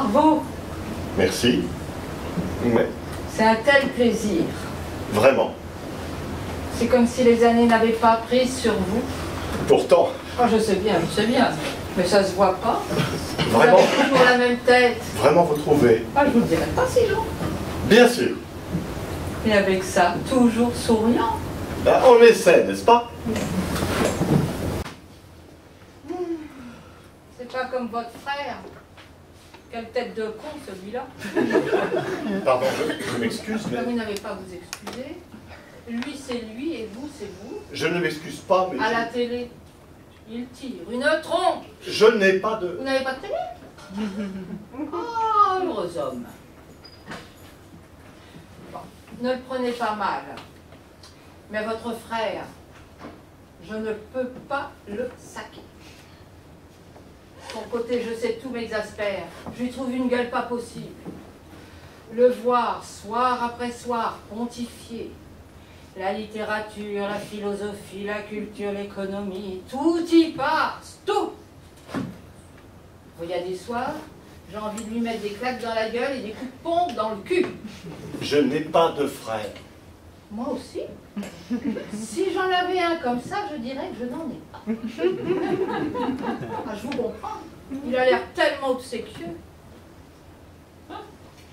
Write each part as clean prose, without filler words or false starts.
Bravo. Merci. Mais C'est un tel plaisir. vraiment. C'est comme si les années n'avaient pas prise sur vous. Pourtant, Oh, je sais bien, mais ça se voit pas. vraiment, Vous avez toujours la même tête. vraiment vous trouvez. Ah, je vous le dirai pas si long. Bien sûr. Et avec ça, toujours souriant. Ben, on essaie, n'est-ce pas? C'est pas comme votre frère. Quelle tête de con, celui-là. Pardon, je m'excuse, mais... Vous n'avez pas à vous excuser. Lui, c'est lui, et vous, c'est vous. Je ne m'excuse pas, mais... À la télé, il tire une tronche. Je n'ai pas de... Vous n'avez pas de télé? Ah, heureux homme. Bon, ne le prenez pas mal. Mais votre frère, je ne peux pas le saquer. Son côté, je sais, tout m'exaspère. Je lui trouve une gueule pas possible. Le voir, soir après soir, pontifier. La littérature, la philosophie, la culture, l'économie, tout y passe, tout. Il y a des soirs, j'ai envie de lui mettre des claques dans la gueule et des coups de pompe dans le cul. Je n'ai pas de frère. Moi aussi. Si j'en avais un comme ça, je dirais que je n'en ai pas. Ah, je vous comprends. Il a l'air tellement obséquieux.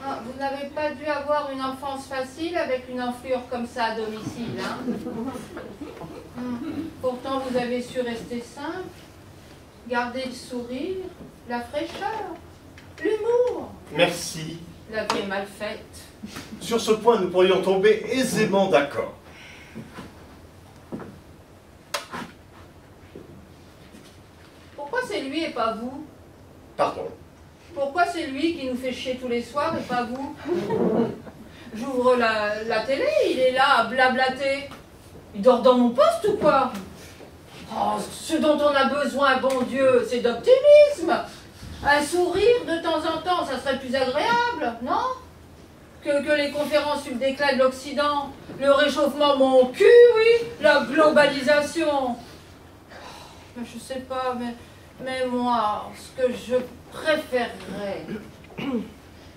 Ah, vous n'avez pas dû avoir une enfance facile avec une enflure comme ça à domicile, hein? Pourtant, vous avez su rester simple, garder le sourire, la fraîcheur, l'humour. Merci. La vie est mal faite. Sur ce point, nous pourrions tomber aisément d'accord. Pourquoi c'est lui et pas vous? Pardon. Pourquoi c'est lui qui nous fait chier tous les soirs et pas vous? J'ouvre la télé, il est là à blablater. Il dort dans mon poste ou quoi? Oh, ce dont on a besoin, bon Dieu, c'est d'optimisme. Un sourire de temps en temps, ça serait plus agréable, non? Que les conférences sur le déclin de l'Occident, le réchauffement, mon cul, oui, la globalisation. Je sais pas, mais moi, ce que je préférerais,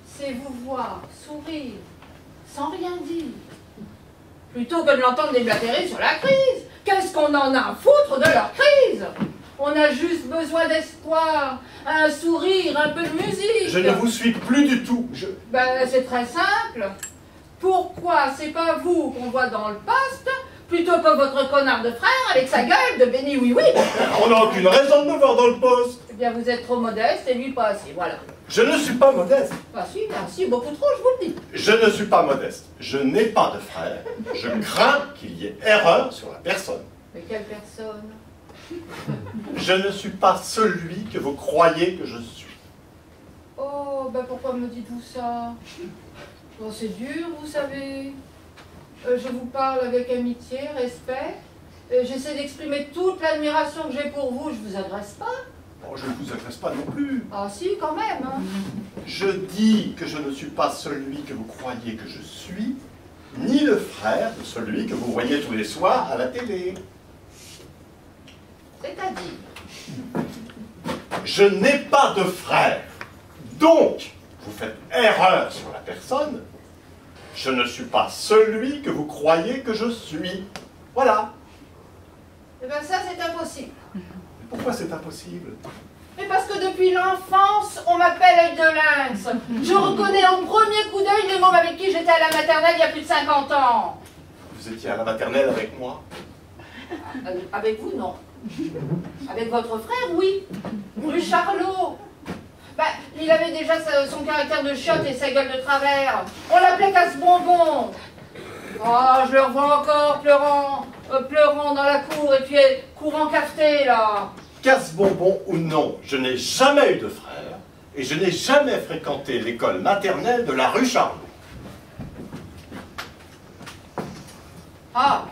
c'est vous voir sourire, sans rien dire, plutôt que de l'entendre déblatérer sur la crise. Qu'est-ce qu'on en a à foutre de leur crise? On a juste besoin d'espoir, un sourire, un peu de musique. Je ne vous suis plus du tout. Ben, c'est très simple. Pourquoi c'est pas vous qu'on voit dans le poste, plutôt que votre connard de frère avec sa gueule de béni oui-oui? On n'a aucune raison de me voir dans le poste. Eh bien, vous êtes trop modeste et lui pas assez, voilà. Je ne suis pas modeste. Ah si, beaucoup trop, je vous le dis. Je ne suis pas modeste. Je n'ai pas de frère. Je crains qu'il y ait erreur sur la personne. Mais quelle personne? Je ne suis pas celui que vous croyez que je suis. Oh, ben pourquoi me dites-vous ça? Bon, c'est dur, vous savez. Je vous parle avec amitié, respect. J'essaie d'exprimer toute l'admiration que j'ai pour vous. Je vous agresse pas? Bon, je ne vous agresse pas non plus. Ah si, quand même. Hein. Je dis que je ne suis pas celui que vous croyez que je suis, ni le frère de celui que vous voyez tous les soirs à la télé. C'est-à-dire? Je n'ai pas de frère. Donc, vous faites erreur sur la personne. Je ne suis pas celui que vous croyez que je suis. Voilà. Eh bien ça, c'est impossible. Pourquoi c'est impossible? Mais parce que depuis l'enfance, on m'appelle œil de lynx. Je reconnais au premier coup d'œil les mômes avec qui j'étais à la maternelle il y a plus de 50 ans. Vous étiez à la maternelle avec moi? Avec vous, non. Avec votre frère, oui. Rue Charlot. Ben, il avait déjà son caractère de chiotte et sa gueule de travers. On l'appelait casse-bonbon. Oh, je le revois encore pleurant dans la cour et puis courant cafeté, là. Casse-bonbon ou non, je n'ai jamais eu de frère et je n'ai jamais fréquenté l'école maternelle de la rue Charlot. Ah,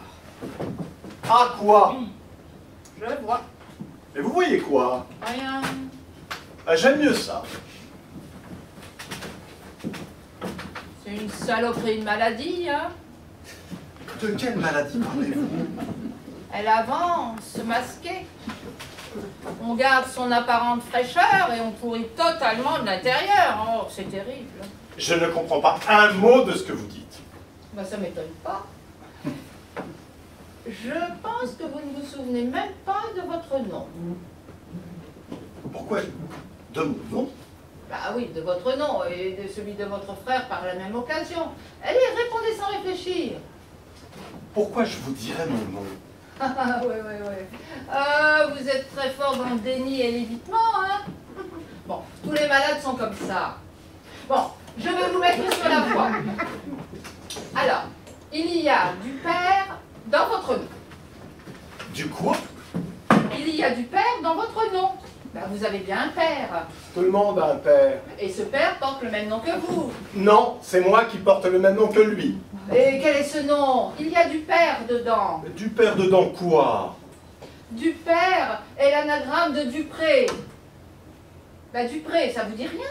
Ah quoi? je vois. Mais vous voyez quoi? Rien. Ah, j'aime mieux ça. C'est une saloperie de maladie, hein. De quelle maladie parlez-vous? Elle avance, masquée. On garde son apparente fraîcheur et on pourrit totalement de l'intérieur. Oh, c'est terrible. Je ne comprends pas un mot de ce que vous dites. Ben, ça m'étonne pas. Je pense que vous ne vous souvenez même pas de votre nom. Pourquoi de mon nom? Bah oui, de votre nom et de celui de votre frère par la même occasion. Allez, répondez sans réfléchir. Pourquoi je vous dirais mon nom? Ah, oui. Vous êtes très fort dans le déni et l'évitement, hein? Bon, tous les malades sont comme ça. Bon, je vais vous mettre sur la voie. Alors, il y a du père dans votre nom. Du quoi? Il y a du père dans votre nom. Ben, vous avez bien un père. Tout le monde a un père. Et ce père porte le même nom que vous. Non, c'est moi qui porte le même nom que lui. Et quel est ce nom? Il y a du père dedans. Du père dedans quoi? Du père est l'anagramme de Dupré. Ben, Dupré, ça vous dit rien?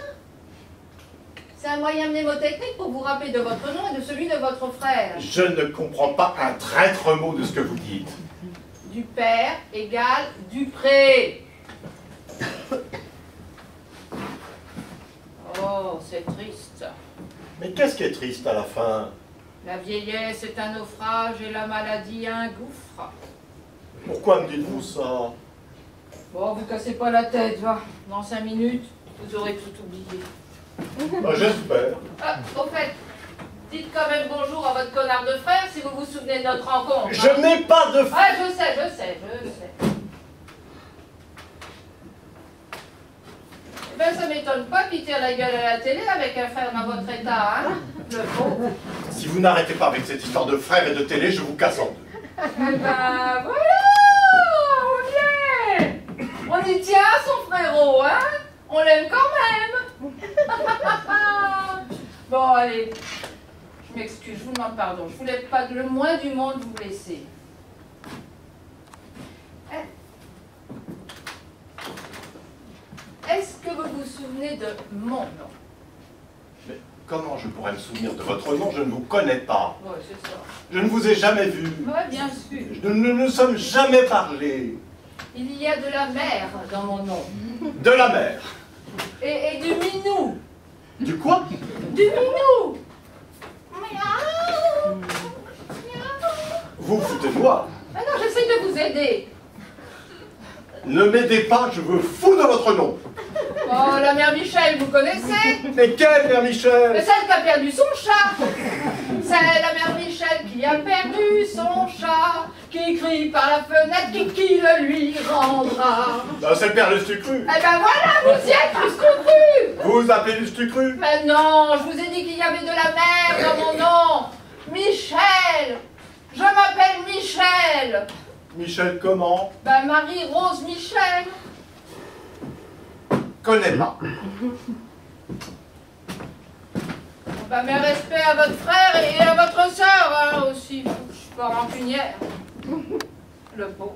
C'est un moyen mnémotechnique pour vous rappeler de votre nom et de celui de votre frère. Je ne comprends pas un traître mot de ce que vous dites. Du père égale Dupré. Oh, c'est triste. Mais qu'est-ce qui est triste à la fin? La vieillesse est un naufrage et la maladie un gouffre. Pourquoi me dites-vous ça? Bon, vous cassez pas la tête, va. Dans 5 minutes, vous aurez tout oublié. J'espère. Au fait, dites quand même bonjour à votre connard de frère si vous vous souvenez de notre rencontre. Je n'ai pas de... Ah, je sais. Eh ben, ça m'étonne pas qu'il tire la gueule à la télé avec un frère dans votre état, hein? Le pauvre. Si vous n'arrêtez pas avec cette histoire de frère et de télé, je vous casse en deux. Eh ben, voilà! On y est! On y tient à son frérot, hein? On l'aime quand même! Bon, allez. Je m'excuse, je vous demande pardon. Je voulais pas le moins du monde vous blesser. Est-ce que vous vous souvenez de mon nom? Mais comment je pourrais me souvenir de votre nom? Je ne vous connais pas. Oui, c'est ça. Je ne vous ai jamais vu. Oui, bien sûr. Nous ne nous sommes jamais parlé. Il y a de la mer dans mon nom. De la mer. Et du minou. Du quoi? Du minou. Miaou. Vous vous foutez de moi. Ah non, j'essaie de vous aider. Ne m'aidez pas, je veux fous de votre nom. Oh, la mère Michel, vous connaissez? Mais quelle mère Mais Michel? celle qui a perdu son chat. C'est la mère Michel qui a perdu son chat, qui crie par la fenêtre, qui le lui rendra. Ben, c'est le père Lustucru. Eh ben voilà, vous y êtes plus qu'on cru. Vous appelez Lustucru? Mais non, je vous ai dit qu'il y avait de la mer dans mon nom. Michel. Je m'appelle Michel. Michel comment? Ben Marie-Rose Michel. Connais pas. Ben mes respects à votre frère et à votre sœur, hein, aussi. Je suis pas rancunière. Le pauvre.